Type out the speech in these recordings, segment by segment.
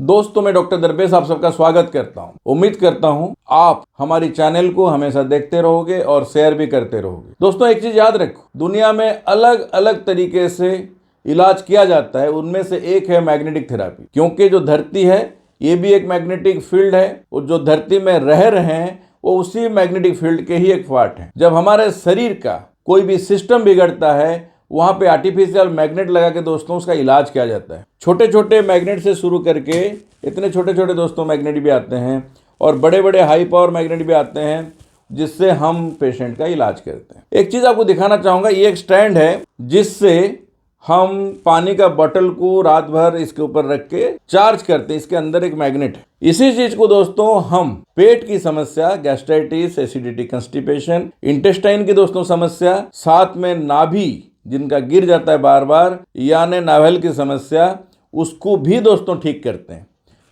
दोस्तों, मैं डॉक्टर दरवेश आप सबका स्वागत करता हूं। उम्मीद करता हूं आप हमारी चैनल को हमेशा देखते रहोगे और शेयर भी करते रहोगे। दोस्तों, एक चीज याद रखो, दुनिया में अलग अलग तरीके से इलाज किया जाता है, उनमें से एक है मैग्नेटिक थेरेपी। क्योंकि जो धरती है ये भी एक मैग्नेटिक फील्ड है और जो धरती में रह रहे हैं वो उसी मैग्नेटिक फील्ड के ही एक पार्ट है। जब हमारे शरीर का कोई भी सिस्टम बिगड़ता है वहां पे आर्टिफिशियल मैग्नेट लगा के दोस्तों उसका इलाज किया जाता है। छोटे छोटे मैग्नेट से शुरू करके इतने छोटे छोटे दोस्तों मैग्नेट भी आते हैं और बड़े बड़े हाई पावर मैग्नेट भी आते हैं जिससे हम पेशेंट का इलाज करते हैं। एक चीज आपको दिखाना चाहूंगा, ये एक स्टैंड है जिससे हम पानी का बोतल को रात भर इसके ऊपर रख के चार्ज करते हैं। इसके अंदर एक मैग्नेट है। इसी चीज को दोस्तों हम पेट की समस्या, गैस्ट्राइटिस, एसिडिटी, कंस्टिपेशन, इंटेस्टाइन की दोस्तों समस्या, साथ में नाभि जिनका गिर जाता है बार बार, यानी नाभल की समस्या, उसको भी दोस्तों ठीक करते हैं।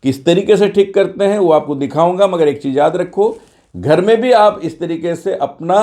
किस तरीके से ठीक करते हैं वो आपको दिखाऊंगा, मगर एक चीज याद रखो, घर में भी आप इस तरीके से अपना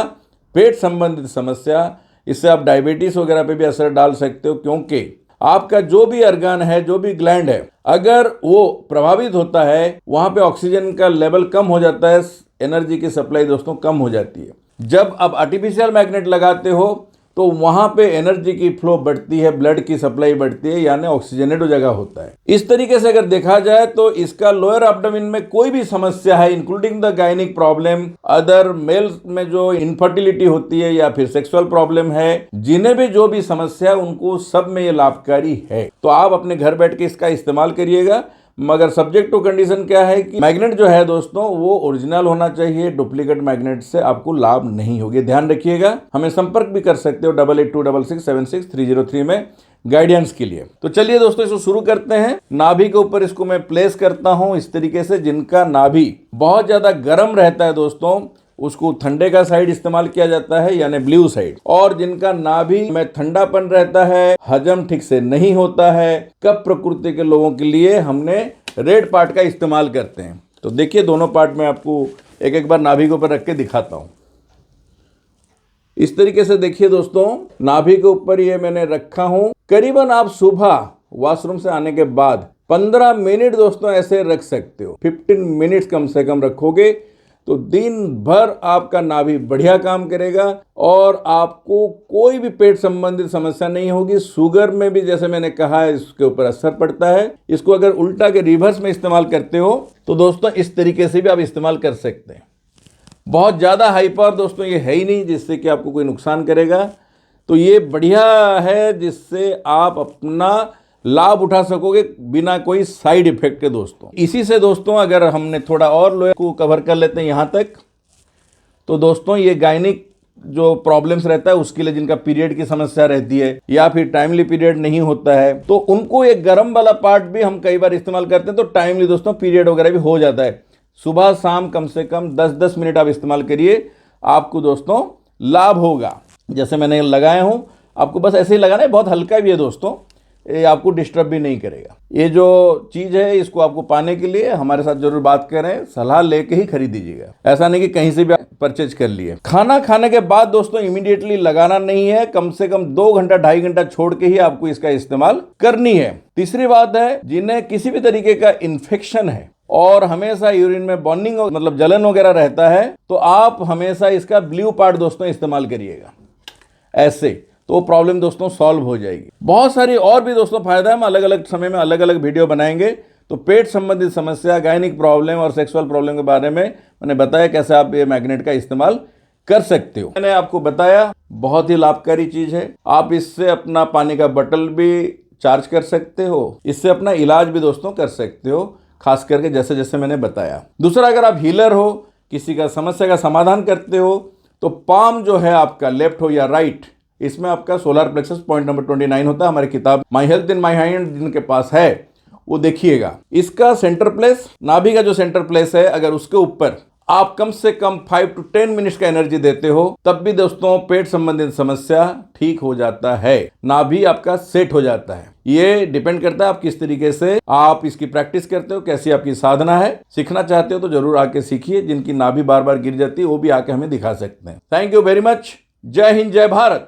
पेट संबंधित समस्या, इससे आप डायबिटीज वगैरह पे भी असर डाल सकते हो। क्योंकि आपका जो भी अर्गान है, जो भी ग्लैंड है, अगर वो प्रभावित होता है वहां पे ऑक्सीजन का लेवल कम हो जाता है, एनर्जी की सप्लाई दोस्तों कम हो जाती है। जब आप आर्टिफिशियल मैग्नेट लगाते हो तो वहां पे एनर्जी की फ्लो बढ़ती है, ब्लड की सप्लाई बढ़ती है, यानी ऑक्सीजनेट जगह होता है। इस तरीके से अगर देखा जाए तो इसका लोअर एब्डोमेन में कोई भी समस्या है, including the gynaec problem, other males में जो इनफर्टिलिटी होती है या फिर सेक्सुअल प्रॉब्लम है, जिन्हें भी जो भी समस्या है उनको सब में ये लाभकारी है। तो आप अपने घर बैठ के इसका इस्तेमाल करिएगा, मगर सब्जेक्ट टू कंडीशन क्या है कि मैग्नेट जो है दोस्तों वो ओरिजिनल होना चाहिए। डुप्लीकेट मैग्नेट से आपको लाभ नहीं होगा, ध्यान रखिएगा। हमें संपर्क भी कर सकते हो 8826676303 में गाइडेंस के लिए। तो चलिए दोस्तों इसको शुरू करते हैं। नाभि के ऊपर इसको मैं प्लेस करता हूं इस तरीके से। जिनका नाभि बहुत ज्यादा गर्म रहता है दोस्तों उसको ठंडे का साइड इस्तेमाल किया जाता है, यानी ब्लू साइड। और जिनका नाभि में ठंडापन रहता है, हजम ठीक से नहीं होता है, कफ प्रकृति के लोगों के लिए हमने रेड पार्ट का इस्तेमाल करते हैं। तो देखिए दोनों पार्ट में आपको एक एक बार नाभि के ऊपर रख के दिखाता हूं। इस तरीके से देखिए दोस्तों, नाभि के ऊपर ये मैंने रखा हूं। करीबन आप सुबह वॉशरूम से आने के बाद 15 मिनट दोस्तों ऐसे रख सकते हो। 15 मिनट्स कम से कम रखोगे तो दिन भर आपका नाभि बढ़िया काम करेगा और आपको कोई भी पेट संबंधित समस्या नहीं होगी। शुगर में भी जैसे मैंने कहा है इसके ऊपर असर पड़ता है। इसको अगर उल्टा के रिवर्स में इस्तेमाल करते हो तो दोस्तों इस तरीके से भी आप इस्तेमाल कर सकते हैं। बहुत ज़्यादा हाई पावर दोस्तों ये है ही नहीं जिससे कि आपको कोई नुकसान करेगा। तो ये बढ़िया है जिससे आप अपना लाभ उठा सकोगे बिना कोई साइड इफेक्ट के दोस्तों। इसी से दोस्तों अगर हमने थोड़ा और लोहे को कवर कर लेते हैं यहाँ तक, तो दोस्तों ये गायनिक जो प्रॉब्लम्स रहता है उसके लिए, जिनका पीरियड की समस्या रहती है या फिर टाइमली पीरियड नहीं होता है, तो उनको एक गर्म वाला पार्ट भी हम कई बार इस्तेमाल करते हैं तो टाइमली दोस्तों पीरियड वगैरह भी हो जाता है। सुबह शाम कम से कम 10-10 मिनट आप इस्तेमाल करिए, आपको दोस्तों लाभ होगा। जैसे मैंने लगाया हूँ, आपको बस ऐसे ही लगाना है। बहुत हल्का भी है दोस्तों, ये आपको डिस्टर्ब भी नहीं करेगा। ये जो चीज़ है इसको आपको पाने के लिए हमारे साथ जरूर बात करें, सलाह लेके ही खरीदीजिएगा। ऐसा नहीं कि कहीं से भी आप परचेज कर लिए। खाना खाने के बाद दोस्तों इमीडिएटली लगाना नहीं है, कम से कम 2 घंटा 2.5 घंटा छोड़ के ही आपको इसका इस्तेमाल करनी है। तीसरी बात है, जिन्हें किसी भी तरीके का इन्फेक्शन है और हमेशा यूरिन में बर्निंग मतलब जलन वगैरह रहता है, तो आप हमेशा इसका ब्लू पार्ट दोस्तों इस्तेमाल करिएगा। ऐसे तो प्रॉब्लम दोस्तों सॉल्व हो जाएगी। बहुत सारी और भी दोस्तों फायदा है, हम अलग अलग समय में अलग अलग वीडियो बनाएंगे। तो पेट संबंधित समस्या, गायनिक प्रॉब्लम और सेक्सुअल प्रॉब्लम के बारे में मैंने बताया कैसे आप ये मैग्नेट का इस्तेमाल कर सकते हो। मैंने आपको बताया बहुत ही लाभकारी चीज है। आप इससे अपना पानी का बोतल भी चार्ज कर सकते हो, इससे अपना इलाज भी दोस्तों कर सकते हो, खास करके जैसे जैसे मैंने बताया। दूसरा, अगर आप हीलर हो, किसी का समस्या का समाधान करते हो, तो पाम जो है आपका, लेफ्ट हो या राइट, इसमें आपका सोलर प्लेक्सस पॉइंट नंबर 29 होता है। हमारी किताब my health in my hand जिनके पास है वो देखिएगा। इसका सेंटर प्लेस, नाभि का जो सेंटर प्लेस है, अगर उसके ऊपर आप कम से कम 5 to 10 मिनट्स का एनर्जी देते हो तब भी दोस्तों पेट संबंधित समस्या ठीक हो जाता है, नाभि आपका सेट हो जाता है। ये डिपेंड करता है आप किस तरीके से आप इसकी प्रैक्टिस करते हो, कैसी आपकी साधना है। सीखना चाहते हो तो जरूर आके सीखिए। जिनकी नाभि बार बार गिर जाती है वो भी आके हमें दिखा सकते हैं। Thank you very much. जय हिंद, जय भारत।